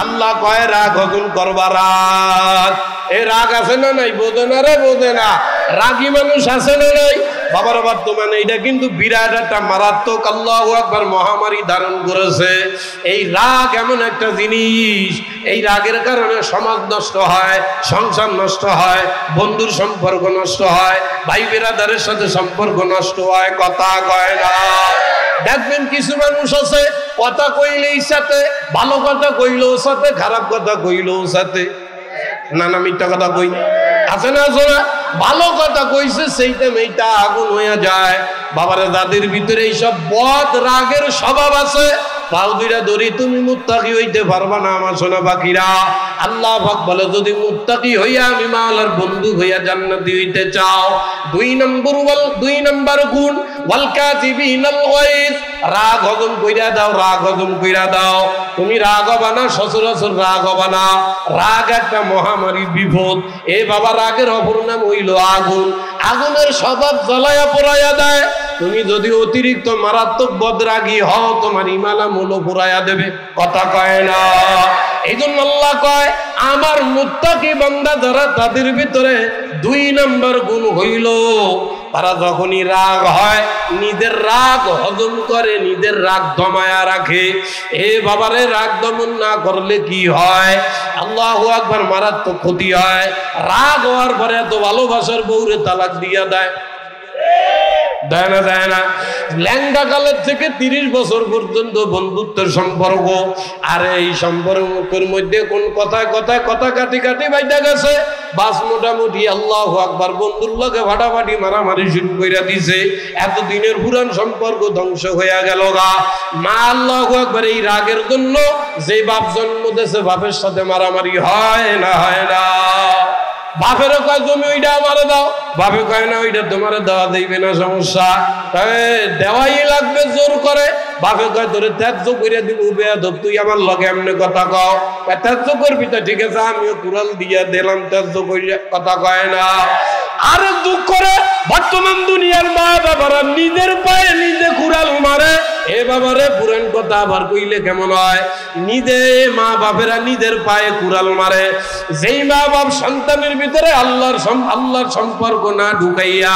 আল্লাহ কয় রাগ হজম করবা রাগ। এই রাগ আছে না নাই? বোঝে না রে, বোঝে না। রাগী মানুষ আছে না নাই? বাবার বর্তমানে এটা কিন্তু বিরাট একটা মারাত্মক আল্লাহু আকবার মহামারী ধারণ করেছে। এই রাগ এমন একটা জিনিস, এই রাগের কারণে সমাজ নষ্ট হয়, সংসার নষ্ট হয়, বন্ধুর সম্পর্ক নষ্ট হয়, ভাই বিরাদারের সাথে সম্পর্ক নষ্ট হয়, কথা কয় না। দেখবেন কিছু মানুষ আছে কথা কইলেই সাথে, ভালো কথা কইলেও সাথে, খারাপ কথা কইলেও সাথে, নানা মিথ্যা কথা কই আছে না? ভালো কথা কইছে সেইটা মেয়েটা আগুন হয়ে যায়। বাবারে যাদের ভিতরে এইসব বদ রাগের স্বভাব আছে, পাও দুইটা ধরি তুমি মুত্তাকি হইতে পারবা না আমার সোনা পাখিরা। আল্লাহ পাক বলে যদি মুত্তাকি হইয়া আমি মাওলার বন্ধু হইয়া জান্নাতি হইতে চাও, দুই নম্বর গুণ ওয়াল কাযিবিনাল গায়জ, রাগ হজম কইরা দাও, রাগ হজম কইরা দাও। তুমি রাগ হবা না, সচরাচর রাগ হবা না। রাগ একটা মহামারী, বিপদ। এ বাবা রাগের অপর নাম হইল আগুন। আগুনের স্বভাব জ্বালায়া পোড়াইয়া দেয়। তুমি যদি অতিরিক্ত মারাত্মক বদরাগী হও, তোমার ঈমান আমল পোড়াইয়া দেবে, কথা কয় না। এই জন্য আল্লাহ কয় আমার মুত্তাকি বান্দা যারা, তাদের ভিতরে দুই নম্বর গুণ হইল তারা যখনই রাগ হয় নিজের রাগ হজম করে, নিজের রাগ দমায়া রাখে। এ বাবারে রাগ দমন না করলে কি হয়? আল্লাহু আকবার, মারাত্মক ক্ষতি হয়। রাগ হওয়ার পরে এত ভালোবাসার বউরে তালাক দিয়া দেয়, দেয় না? দেয় না? ল্যাংড়া কালের থেকে 30 বছর পর্যন্ত বন্ধুত্বের সম্পর্ক, আর এই সম্পর্কের মধ্যে কোন কথায় কথায় কথা কাটি কাটি বাইটা গেছে, বাস মোটামুটি আল্লাহু আকবার বন্ধুর লগে ফাটাফাটি মারামারি শুরু কইরা দিছে। এতদিনের পুরান সম্পর্ক ধ্বংস হইয়া গেল গা। মা আল্লাহু আকবার, এই রাগের জন্য যে বাপ জন্ম দিয়েছে বাপের সাথে মারামারি হয় না? হয় না? বাপের কয় জমি ওইটা আমারে দাও, বাপে কয় না ওইটা তোমার দেওয়া দিবে না, সমস্যা দেওয়াই লাগবে জোর করে। বাপে কয় তোরে ত্যায্য করে দিব, বেয়াদব তুই আমার লগে এমনি কথা কও। ত্যায্য করবি তো ঠিক আছে, আমিও কুড়াল দিয়া দিলাম, ত্যায্য কইরা কথা কয় না। আর দুঃখ করে বর্তমান দুনিয়ার মা বাবারা নিজের পায়ে নিজে কুড়াল মারে। এ বাবারে পুরান কথা আবার কইলে কেমন হয়? নিজে মা বাপেরা নিজের পায়ে কুড়াল মারে। যেই মা বাপ সন্তানের ভিতরে আল্লাহর সম্পর্ক না ঢুকাইয়া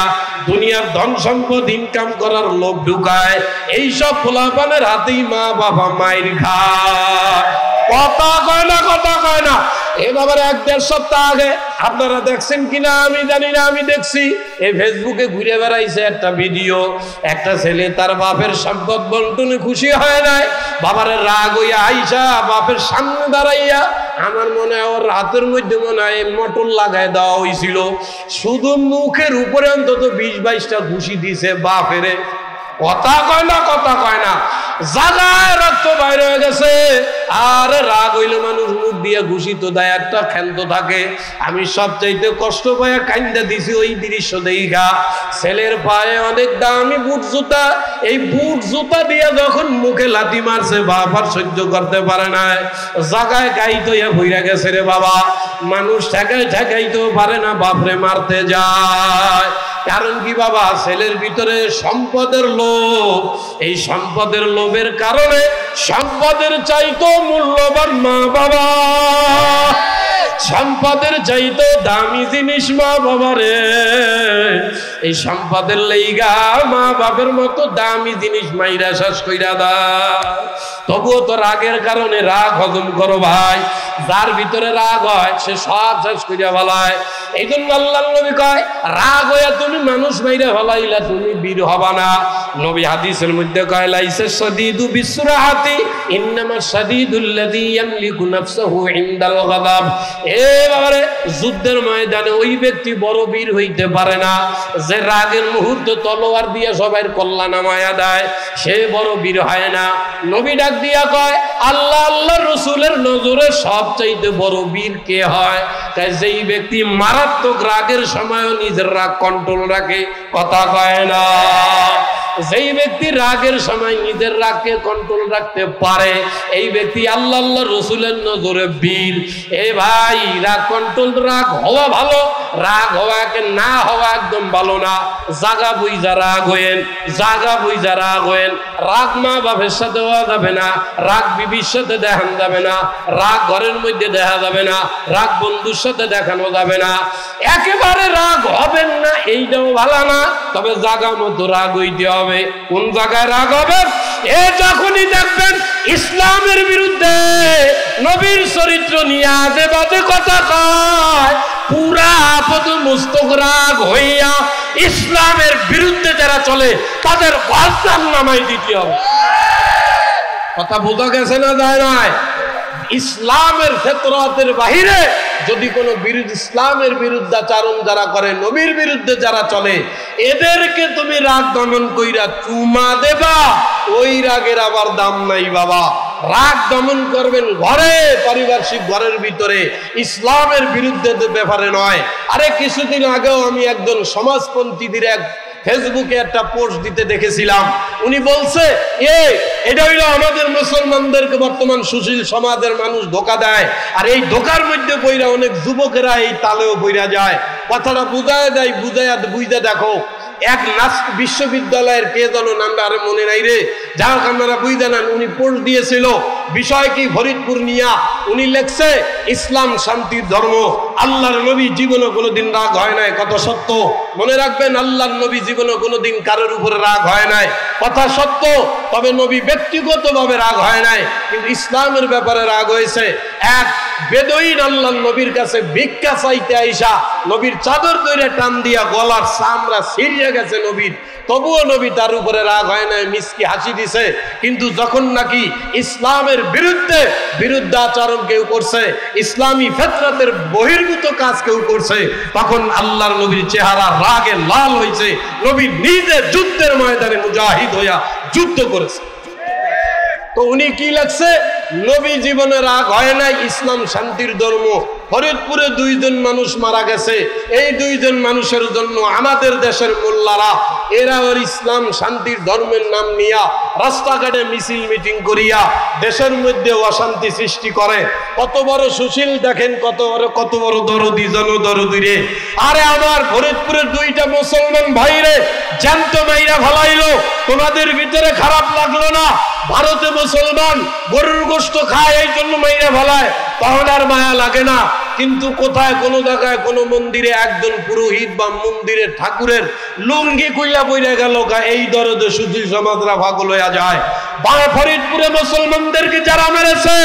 দুনিয়ার ধন সম্পদ ইনকাম করার লোভ ঢুকায়, এইসব পোলাপানের হাতেই মা বাবা মাইর খায়। কথা কয় না, কথা কয় না। এ বাবার 1-1.5 সপ্তাহ আগে আপনারা দেখছেন কিনা আমি জানি না, আমি দেখছি এই ফেসবুকে ঘুরে বেড়াইছে একটা ভিডিও। একটা ছেলে তার বাপের সম্পদ বন্টনে খুশি হয় নাই, বাবারে রাগ হইয়া আইসা বাপের সামনে দাঁড়াইয়া, আমার মনে হয় ওর হাতের মধ্যে মনে হয় মটর লাগাই দেওয়া হয়েছিল। শুধু মুখের উপরে অন্তত 20-22টা ঘুষি দিছে বাপেরে। কথা কয় না, কথা কয় না। জাগায় রক্ত বাইরে হয়ে গেছে। আর রাগ হইলে মানুষ মুখ দিয়ে ঘুষি তো দেয়, একটা ক্ষান্ত থাকে। আমি সবচাইতে কষ্ট পাইয়া কান্দা দিছি ওই দৃশ্য দেখা। ছেলের পায়ে অনেক দামি বুট জুতা, এই বুট জুতা দিয়ে যখন মুখে লাথি মারছে বাপ আর সহ্য করতে পারে না, জাগায় গাইতে ভইরা গেছে রে বাবা। মানুষ ঠেকাইতেও পারে না, বাপরে মারতে যায়। কারণ কি বাবা? ছেলের ভিতরে সম্পদের লোভ। এই সম্পদের লোভের কারণে সম্পদের চাইতো মূল্যবান মা বাবা, সম্পদের চাইতো দামি জিনিস মা বাবা রে। এই সম্পদের লাইগা মা বাপের মতো দামি জিনিস মাইরা শেষ কইরা দেয়। তবুও তো রাগের কারণে, রাগ হজম করো ভাই। যার ভিতরে রাগ হয় সে সব শেষ কইরা ফেলায়। এই জন্য আল্লাহর নবী কয় রাগ হইয়া তুমি মানুষ মাইরা ফেলাইলা, তুমি বীর হবা না। নবী হাদিসের মধ্যে কয় লাইসা শাদীদু বিসরাহাতি ইন্নামা শাদীদুল্লাযী ইয়ামলিকু নাফসাহু ইনদাল গাদাব। এ বাবারে, যুদ্ধের ময়দানে ওই ব্যক্তি বড় বীর হইতে পারে না যে রাগের মুহূর্তে তলোয়ার দিয়ে সবার কল্লা নামায়া দেয়, সে বড় বীর হয় না। নবী ডাক দিয়া কয় আল্লাহর রাসূলের নজরে সবচাইতে বড় বীর কে হয়? তাই যেই ব্যক্তি মারাত্মক রাগের সময়ও নিজের রাগ কন্ট্রোল রাখে, কথা কয় না। যেই ব্যক্তি রাগের সময় নিজের রাগকে কন্ট্রোল রাখতে পারে, এই ব্যক্তি আল্লাহর রাসূলের নজরে বীর। এ ভাই, রাগ কন্ট্রোল, রাগ হওয়া ভালো, রাগ হওয়াকে না হওয়া একদম ভালো না। জাগা বুঝা রাগ হয়েন, জাগা বুঝা রাগ হয়েন। রাগ মা বাপের সাথে হওয়া যাবে না, রাগ বিবির সাথে দেখান যাবে না, রাগ ঘরের মধ্যে দেখা যাবে না, রাগ বন্ধুর সাথে দেখানো যাবে না। একেবারে রাগ হবেন না এইটাও ভালো না, তবে জাগা মতো রাগ হইতে হবে। কোন জায়গায় রাগ হবে? এ যখনই দেখবেন ইসলামের বিরুদ্ধে, নবীর চরিত্র নিয়ে আজে বাজে কথা কয়, পুরা আপদ মস্তক রাগ হইয়া ইসলামের বিরুদ্ধে যারা চলে তাদের গর্দান নামাই দিতে হবে। কথা বোঝা গেছে না? যায় নাই? ইসলামের ফিতরাতের বাহিরে যদি কোনো ইসলামের বিরুদ্ধাচরণ যারা করে, নবীর বিরুদ্ধে যারা চলে, এদেরকে তুমি রাগ দমন কইরা চুমা দেবা, ওই রাগের আবার দাম নাই বাবা। রাগ দমন করবেন ঘরে, পারিপার্শ্বিক ঘরের ভিতরে, ইসলামের বিরুদ্ধে ব্যাপারে নয়। আরে কিছুদিন আগেও আমি একজন সমাজপন্থীদের এক ফেসবুকে একটা পোস্ট দিতে দেখেছিলাম। উনি বলছে এটা হইলো আমাদের মুসলমানদেরকে বর্তমান সুশীল সমাজের মানুষ ধোকা দেয়, আর এই ধোকার মধ্যে পইরা অনেক যুবকেরা এই তালেও পইরা যায়। কথাটা বুঝায় দেয়, বুঝা দেখো। এক বিশ্ববিদ্যালয়ের কে যেন নামটা আরে মনে নাই রে, যার আপনারা বুঝতে নেন, উনি পোস্ট দিয়েছিল বিষয় কি ফরিদপুর নিয়া। উনি লেখছে ইসলাম শান্তির ধর্ম, আল্লাহর নবী জীবনে কোনোদিন রাগ হয় নাই, কথা সত্য। মনে রাখবেন, আল্লাহর নবী জীবনে কোনোদিন কারোর উপরে রাগ হয় নাই, কথা সত্য। তবে নবী ব্যক্তিগতভাবে রাগ হয় নাই, কিন্তু ইসলামের ব্যাপারে রাগ হয়েছে। এক বেদুইন আল্লাহর নবীর কাছে ভিক্ষা চাইতে আইসা নবীর চাদর ধরে টান দিয়া গলার চামড়া ছিঁড়িয়ে গেছে নবীর, তবুও নবী তার উপরে রাগ হয় নাই, মিসকি হাসি দিছে। কিন্তু যখন নাকি ইসলামের বিরুদ্ধাচরণ কেউ করছে, ইসলামী ফিতরাতের বহির্ভূত কাজ কেউ করছে, তখন আল্লাহর নবীর চেহারা রাগে লাল হয়েছে। নবী নিজে যুদ্ধের ময়দানে মুজাহিদ হইয়া যুদ্ধ করেছে। তো উনি কি লাগছে? নবী জীবনে রাগ হয় নাই, ইসলাম শান্তির ধর্ম। ফরিদপুরে 2 জন মানুষ মারা গেছে, এই 2 জন মানুষের জন্য আমাদের দেশের মোল্লারা এরা ওর ইসলাম শান্তির ধর্মের নাম নিয়া রাস্তাঘাটে মিছিল মিটিং করিয়া দেশের মধ্যে অশান্তি সৃষ্টি করে। কত বড় সুশীল দেখেন, কত বড় দরদি, জনদরদি রে। আরে আমার ফরিদপুরের 2টা মুসলমান ভাইরে জ্যান্ত মাইরা ফেলাইলো, তোমাদের ভিতরে খারাপ লাগলো না? ভারতে মুসলমান গরুর গোশত খায়, এই জন্য মাইরা ফেলায়, তখন আর মায়া লাগে না। কিন্তু কোথায় কোনো জায়গায় কোনো মন্দিরে একজন পুরোহিত বা মন্দিরের ঠাকুরের লুঙ্গি কইলা বইরা গেল, এই দরদে সুশীল সমাজরা পাগল হইয়া যায়। ফরিদপুরে মুসলমানদেরকে যারা মেরেছে,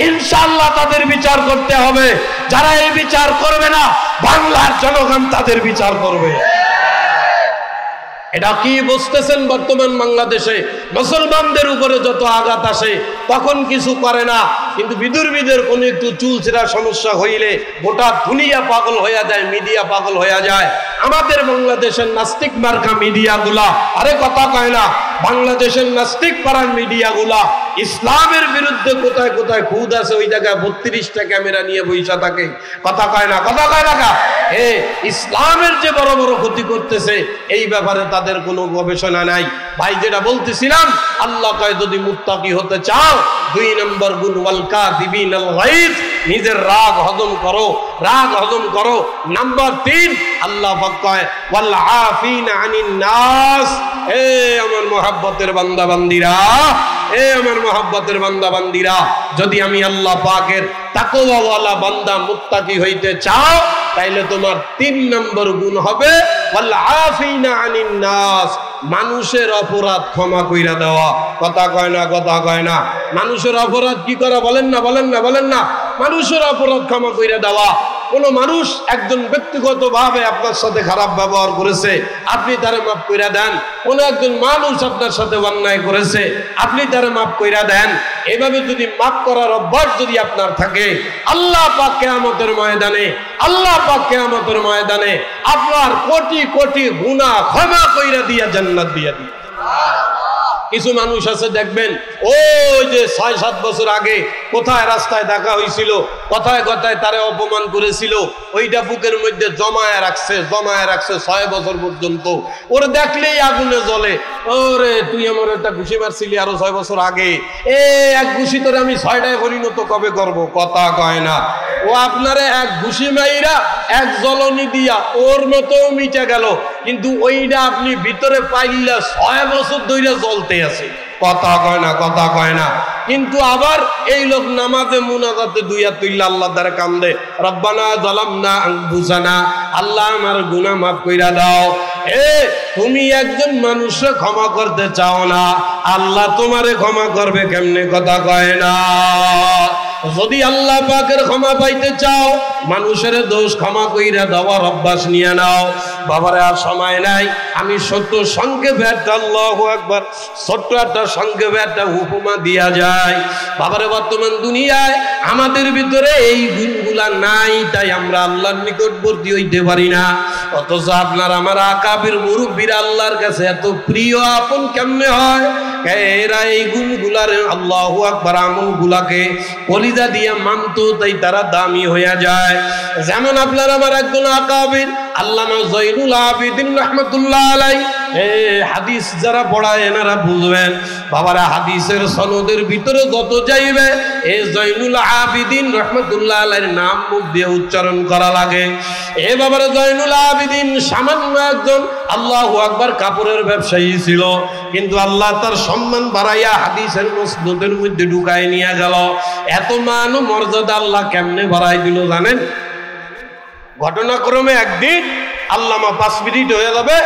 ইনশাআল্লাহ তাদের বিচার করতে হবে। যারা এই বিচার করবে না, বাংলার জনগণ তাদের বিচার করবে। এটা কি বুঝতেছেন? বর্তমান বাংলাদেশে মুসলমানদের উপরে যত আঘাত আসে তখন কিছু করে না, কিন্তু বিদুর্বীদের কোনো একটু চুলচেরা সমস্যা হইলে গোটা দুনিয়া পাগল হয়ে যায়, মিডিয়া পাগল হয়ে যায়। আমাদের বাংলাদেশের নাস্তিক মার্কা মিডিয়াগুলা, আরে কথা কয় না, বাংলাদেশের নাস্তিক পাড়ার মিডিয়াগুলা ইসলামের বিরুদ্ধে কোথায় কোথায় খুদ আছে, ওই জায়গায় 32টা ক্যামেরা নিয়ে বইসা থাকে। কথা কয় না, কথা কয় না। ইসলামের যে বড় বড় ক্ষতি করতেছে, এই ব্যাপারে তাদের কোনো গবেষণা নাই। ভাই যেটা বলতেছিলাম, আল্লাহ কয় যদি মুত্তাকি হতে চাও, 2 নম্বর গুণ ওয়াল কাযিবিনাল গায়জ, নিজের রাগ হজম করো, রাগ হজম করো। নাম্বার 3 আল্লাহ পাক কয় ওয়াল আফিনা আনিন নাস। আমার মহব্বতের বান্দা বান্দিরা, আমার মহব্বতের বান্দা বান্দিরা, যদি আমি আল্লাহ পাকের তাকওয়াওয়ালা বান্দা মুত্তাকি হইতে চাও, তাইলে তোমার 3 নম্বর গুণ হবে ওয়াল আফিনা আনিন নাস, মানুষের অপরাধ ক্ষমা কইরা দেওয়া। কথা কয় না, কথা কয় না। মানুষের অপরাধ কি করা? বলেন না, বলেন না, বলেন না। মানুষের অপরাধ ক্ষমা কইরা দেওয়া। কোন মানুষ একজন ব্যক্তিগতভাবে আপনার সাথে খারাপ ব্যবহার করেছে, আপনি তারে মাফ কইরা দেন। কোন একজন মানুষ আপনার সাথে অন্যায় করেছে, আপনি তারে মাফ কইরা দেন। এভাবে যদি মাফ করার অভ্যাস যদি আপনার থাকে, আল্লাহ পাক কিয়ামতের ময়দানে, আল্লাহ পাক কিয়ামতের ময়দানে আপনার কোটি কোটি গুনাহ ক্ষমা কইরা দিয়া জান্নাত দিয়া দিবেন। কিছু মানুষ আছে দেখবেন ওই যে ৬-৭ বছর আগে কোথায় রাস্তায় দেখা হয়েছিল, কথায় কথায় তারে অপমান করেছিল, ওইটা বুকের মধ্যে জমায় রাখছে ৬ বছর পর্যন্ত। ওরে দেখলেই আগুনে জ্বলে, ওরে তুই আমার একটা ঘুষি মারছিলি আরো ৬ বছর আগে, এক ঘুষি তোরে আমি ৬টায় পরিণত কবে করব? কথা কয় না। ও আপনারে এক ঘুষি মাইরা এক জ্বলনি দিয়া ওর মতো মিটে গেল, কিন্তু ওইটা আপনি ভিতরে পাইলা ৬ বছর ধরে জ্বলতে আছে। কথা কয় না, কথা কয় না। কিন্তু আবার এই লোক নামাজে মুনাজাতে দুই হাত তুইলা আল্লাহর দ্বারা কান্দে, রব্বানা যালামনা আনফুসানা, আল্লাহ আমার গুনাহ মাফ কইরা দাও। তুমি একজন মানুষকে ক্ষমা করতে চাও না, আল্লাহ তোমারে ক্ষমা করবে কেমনে? কথা কয় না। যদি আল্লাহ পাকের ক্ষমা পাইতে চাও, মানুষের দোষ ক্ষমা কইরা দেওয়ার অভ্যাস নিয়ে নাও। বাবারে আর সময় নাই, আমি ছোট্ট সংক্ষেপে একটা, আল্লাহু আকবার, ছোট্ট একটা সংক্ষেপে একটা উপমা দিয়া যায়। বাবারে বর্তমান দুনিয়ায় আমাদের ভিতরে এই গুণগুলা নাই, তাই আমরা আল্লাহর নিকটবর্তী হইতে পারি না। অথচ আপনার আমার আকাবির মুরব্বীরা আল্লাহর কাছে এত প্রিয় আপন কেমনে হয়? এরা এই গুণগুলার, আল্লাহু আকবার, আমলগুলাকে কলিজা দিয়া মানতো, তাই তারা দামি হইয়া যায়। যেমন আপনার আমার একজন আকাবির আল্লামা জয়নুল আবিদিন রাহমাতুল্লাহ আলাইহি, হাদিস যারা পড়ায় এনারা বুঝবেন। বাবারা হাদিসের সনদের ভিতরে যত যাইবে জয়নুল আবিদিন রাহমাতুল্লাহ আলাইহির নাম মুখ দিয়ে উচ্চারণ করা লাগে। বাবারা জয়নুল আবিদিন সামান্য একজন, আল্লাহু আকবার, কাপড়ের ব্যবসায়ী ছিল, কিন্তু আল্লাহ তার সম্মান বাড়াইয়া হাদিসের মসনদের মধ্যে ঢুকায় নিয়ে গেল। এত মান ও মর্যাদা আল্লাহ কেমনে বাড়াই দিল জানেন? ঘটনাক্রমে একদিন আল্লামা 5 মিনিট হয়ে যাবে,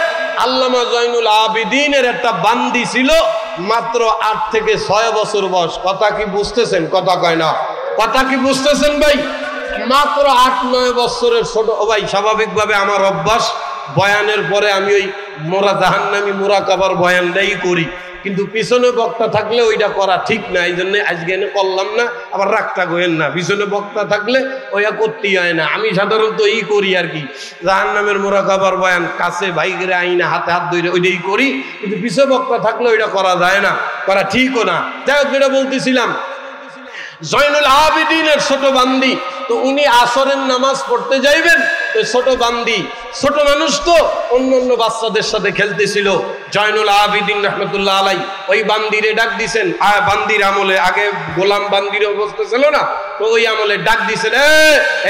আল্লামা জয়নুল আবিদিনের একটা বান্দি ছিল মাত্র 8 থেকে 6 বছর বয়স। কথা কি বুঝতেছেন? কথা কয় না। কথা কি বুঝতেছেন ভাই? মাত্র 8-9 বছরের ছোট ভাই। স্বাভাবিকভাবে আমার অভ্যাস, বয়ানের পরে আমি ওই জাহান্নামী মুরাকাবার বয়ানটাই করি, কিন্তু পিছনে বক্তা থাকলে ওইটা করা ঠিক না, এই জন্য আজকে এনে করলাম না। আবার রাগটা গোয়েন না, পিছনে বক্তা থাকলে ওইটা করতেই হয় না। আমি সাধারণত এই করি আর কি, জাহান্নামের মুরাকাবার বয়ান কাছে ভাইগেরে আইনা হাতে হাত ধরে ওইটাই করি, কিন্তু পিছনে বক্তা থাকলে ওইটা করা যায় না, করা ঠিকও না। যাই হোক, যেটা বলতেছিলাম, জয়নুল আবিদিনের ছোট বান্দি, তো উনি আসরের নামাজ পড়তে যাইবেন, তো ছোট বান্দি, ছোট মানুষ তো অন্য অন্য বাচ্চাদের সাথে খেলতেছিল। জয়নুল আবিদিন রাহমাতুল্লাহ আলাইহি ওই বান্দিরে ডাক দিছেন। বান্দির আমলে আগে গোলাম বান্দির অবস্থা ছিল না, তো ওই আমলে ডাক দিছেন,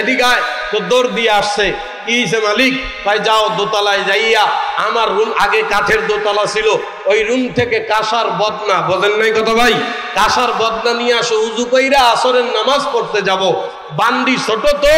এদিকে আয়। তো দৌড় দিয়ে আসছে, কি হইছে মালিক? ভাই যাও দোতলায় যাইয়া, আমার রুম আগে কাঠের দোতলা ছিল, ওই রুম থেকে কাঁসার বদনা, বোঝেন নাই কথা ভাই, কাঁসার বদনা নিয়ে আসো, উজু কইরা আসরের নামাজ পড়তে যাব। বান্দি ছোট তো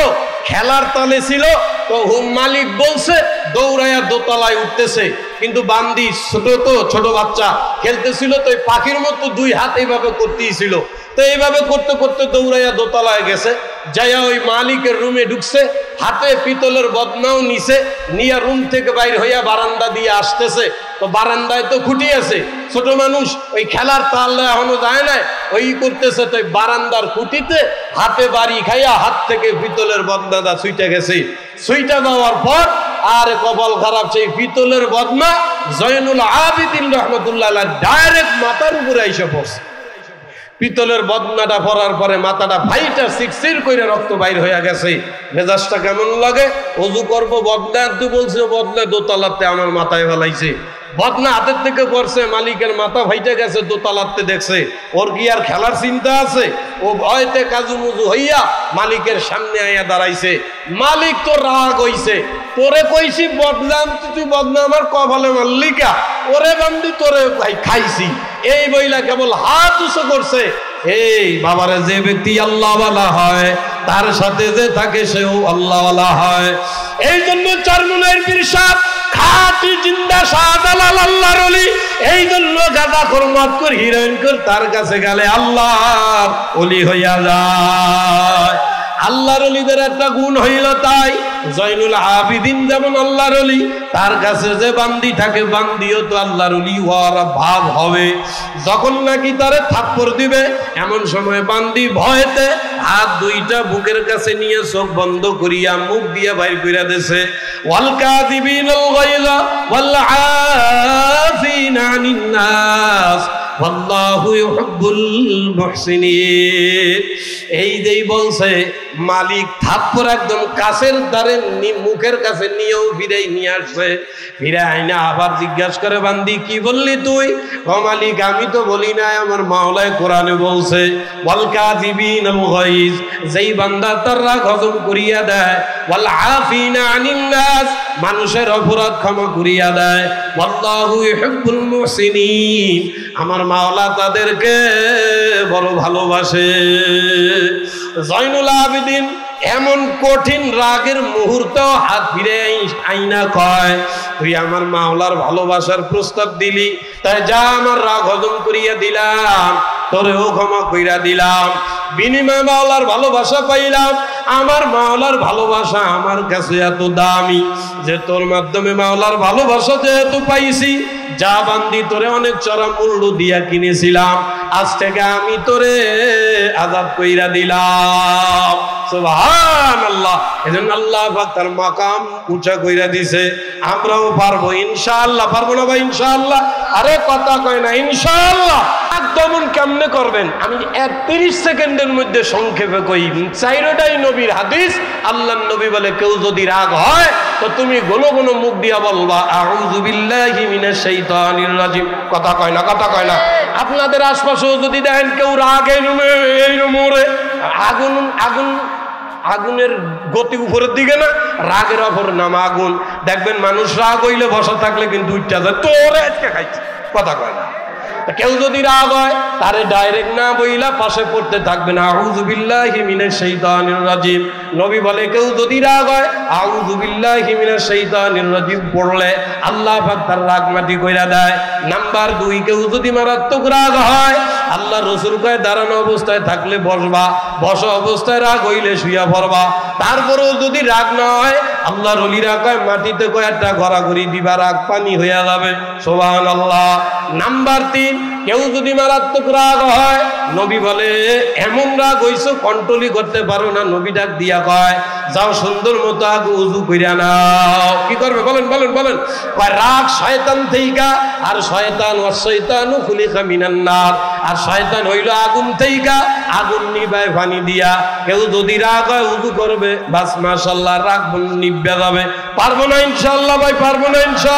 খেলার তালে ছিল, তো মালিক বলছে দৌড়াইয়া দোতলায় উঠতেছে, কিন্তু বান্দি ছোট তো, ছোট বাচ্চা খেলতেছিল, তো পাখির মতো 2 হাত এইভাবে করতেই ছিল। তো এইভাবে করতে করতে দৌড়াইয়া দোতলায় গেছে, যাইয়া ওই মালিকের রুমে ঢুকছে, হাতে পিতলের বদনাও নিছে, নিয়ে রুম থেকে বাইর হইয়া বারান্দা দিয়ে আসতেছে। তো বারান্দায় তো খুঁটি আছে, ছোট মানুষ ওই খেলার তাল এখনো যায় না, ওই করতেছে, তো বারান্দার খুঁটিতে হাতে বাড়ি খাইয়া হাত থেকে পিতলের বদনাটা ছুইটা গেছে। ছুইটা দেওয়ার পর আর কপাল খারাপ, সেই পিতলের বদনা জয়নুল আবিদিন রাহমাতুল্লাহ আলাইহি ডাইরেক্ট মাথার উপরে এসে পড়ছে। পিতলের বদনাটা পরার পরে মাথাটা ফাইটা সিকসির করে রক্ত বাইর হয়ে গেছে। মেজাজটা কেমন লাগে? ওযু করবো, বদনা একটু বলছে, বদনা দোতলাতে আমার মাথায় ফেলাইছে। বদনা হাতের থেকে পড়ছে, মালিকের মাথা ফাইটে গেছে, দোতলাতে দেখছে। ওর কি আর খেলার চিন্তা আছে? ও ভয়তে কাজু মুজু হইয়া মালিকের সামনে আইয়া দাঁড়াইছে। মালিক তো রাগ হইছে, তোরে কইছি বদনাম, তুই বদনা আমার কপালে মাল্লিকা, ওরে বান্দি তোরে খাইছি, এই বইলা কেবল হাত উঁচু করছে। এই বাবারে, যে ব্যক্তি আল্লাহওয়ালা হয় তার সাথে যে থাকে সেও আল্লাহওয়ালা হয়। এই জন্য চরমনাইর পীর সাহেব খাঁটি জিন্দা শাহজালাল আল্লাহর ওলি, এই জন্য গাঁজাখোর মদখোর হিরোইনখোর তার কাছে গেলে আল্লাহর ওলি হইয়া যায়। আল্লাহর ওলিদের একটা গুণ হইল তাই, জয়নুল আবিদিন যেমন আল্লাহর ওলি, তার কাছে যে বান্দি থাকে বান্দিও তো আল্লাহর ওলি হওয়ার ভাব হবে। যখন নাকি তারে থাপ্পড় দিবে, এমন সময় বান্দি ভয়তে হাত 2টা বুকের কাছে নিয়ে চোখ বন্ধ করিয়া মুখ দিয়া বাইর কইরা দেছে, ওয়াল কাযিবিনাল গায়যা ওয়াল আফিনা আনিন নাস, ওয়াল্লাহু ইউহিব্বুল মুহসিনিন। এই যেই বলছে মালিক থাপ্পড় একদম কাছের দ্বারে মুখের কাছে নিয়েও ফিরে নিয়ে আসছে। ফিরে আইনা আবার জিজ্ঞাসা করে, বান্দি কি বললি তুই? ও মালিক আমি তো বলি নাই, আমার মাওলায় কোরআনে বলছে ওয়াল কাযিবিনাল গায়জ, যেই বান্দা তার রাগ হজম করিয়া দেয়, ওয়াল আফিনা আনিন নাস, মানুষের অপরাধ ক্ষমা করিয়া দেয়, ওয়াল্লাহু ইউহিব্বুল মুহসিনিন, আমার মাওলা তাদেরকে বড় ভালোবাসে। জয়নুল আবেদিন এমন কঠিন রাগের মুহূর্ত হাত ফিরে আইনা কয়, তুই আমার মাওলার ভালোবাসার প্রস্তাব দিলি, তাই যা আমার রাগ হজম করিয়া দিলাম, তোরেও ক্ষমা কইরা দিলাম, বিনিময়ে মাওলার ভালোবাসা পাইলাম। আমার মাওলার ভালোবাসা আমার কাছে এত দামি যে তোর মাধ্যমে মাওলার ভালোবাসা যেহেতু পাইছি, যা বান্দি তোরে অনেক চড়া মূল্য দিয়া কিনেছিলাম, আজ থেকে আমি তোরে আযাব কইরা দিলাম। সুবহানাল্লাহ। এজন্য আল্লাহ পাক তার মাকাম উঁচা কইরা দিছে। আমরাও পারবো ইনশাআল্লাহ। পারবো না ভাই ইনশাআল্লাহ? আরে কথা কয় না ইনশাআল্লাহ। দমন কেমনে করবেন আমি 30 সেকেন্ডের মধ্যে সংক্ষেপে কই। চাইরোটাই নবীর হাদিস। আল্লাহর নবী বলে, কেউ যদি রাগ হয় তো তুমি গোনো গোনো মুখ দিয়া বলবা আউযু বিল্লাহি মিনাশ শাইতানির রাজিম। কথা কয় না, কথা কয় না। আপনাদের আশপাশেও যদি দেখেন কেউ রাগ এই মোরে আগুন আগুন আগুনের গতি উপরের দিকে না, রাগের অপর নাম আগুন। দেখবেন মানুষ রাগ হইলে বসা থাকলে কিন্তু উঠতে যায়, তোরে আজকে খাইছে। কথা কয় না। কেউ যদি রাগ হয় তারে ডাইরেক্ট না বইলা পাশে পড়তে থাকবে না আউযু বিল্লাহি মিনাশ শাইতানির রাজিম। নবী বলে, কেউ যদি রাগ হয় আউযু বিল্লাহি মিনাশ শাইতানির রাজিম পড়লে আল্লাহ পাক তার রাগ মাটি কইরা দেয়। নাম্বার 2, কেউ যদি মারাত্মক রাগ হয়, আল্লাহ রাসূল কয় দাঁড়ানো অবস্থায় থাকলে বসবা, বসা অবস্থায় রাগ হইলে শুইয়া পড়বা। তারপরেও যদি রাগ না হয়, আল্লাহর ওলিরা কয় মাটিতে কয়েকটা ঘোরাঘুরি দিবা, রাগ পানি হইয়া যাবে। সুবহানাল্লাহ। নাম্বার 3, কেউ যদি মারাত্মক রাগ হয়, নবী বলে এমন রাগ হইছো কন্ট্রোলই করতে পারো না, নবী ডাক দিয়া কয় যাও সুন্দর মতো আগে উযু কইরা নাও। কি করবে বলেন বলেন বলেন? কয় রাগ শয়তান থেইকা, আর শয়তান ওয়াশাইতানু খুলিকা মিনান নার, আর শয়তান হইল আগুন থেইকা, আগুন নিবায় পানি দিয়া। কেউ যদি রাগ হয় উযু করবে, বাস মাশাআল্লাহ রাগ নিভবে যাবে। পারবো না ইনশাআল্লাহ ভাই, পারবো না ইনশাআল্লাহ।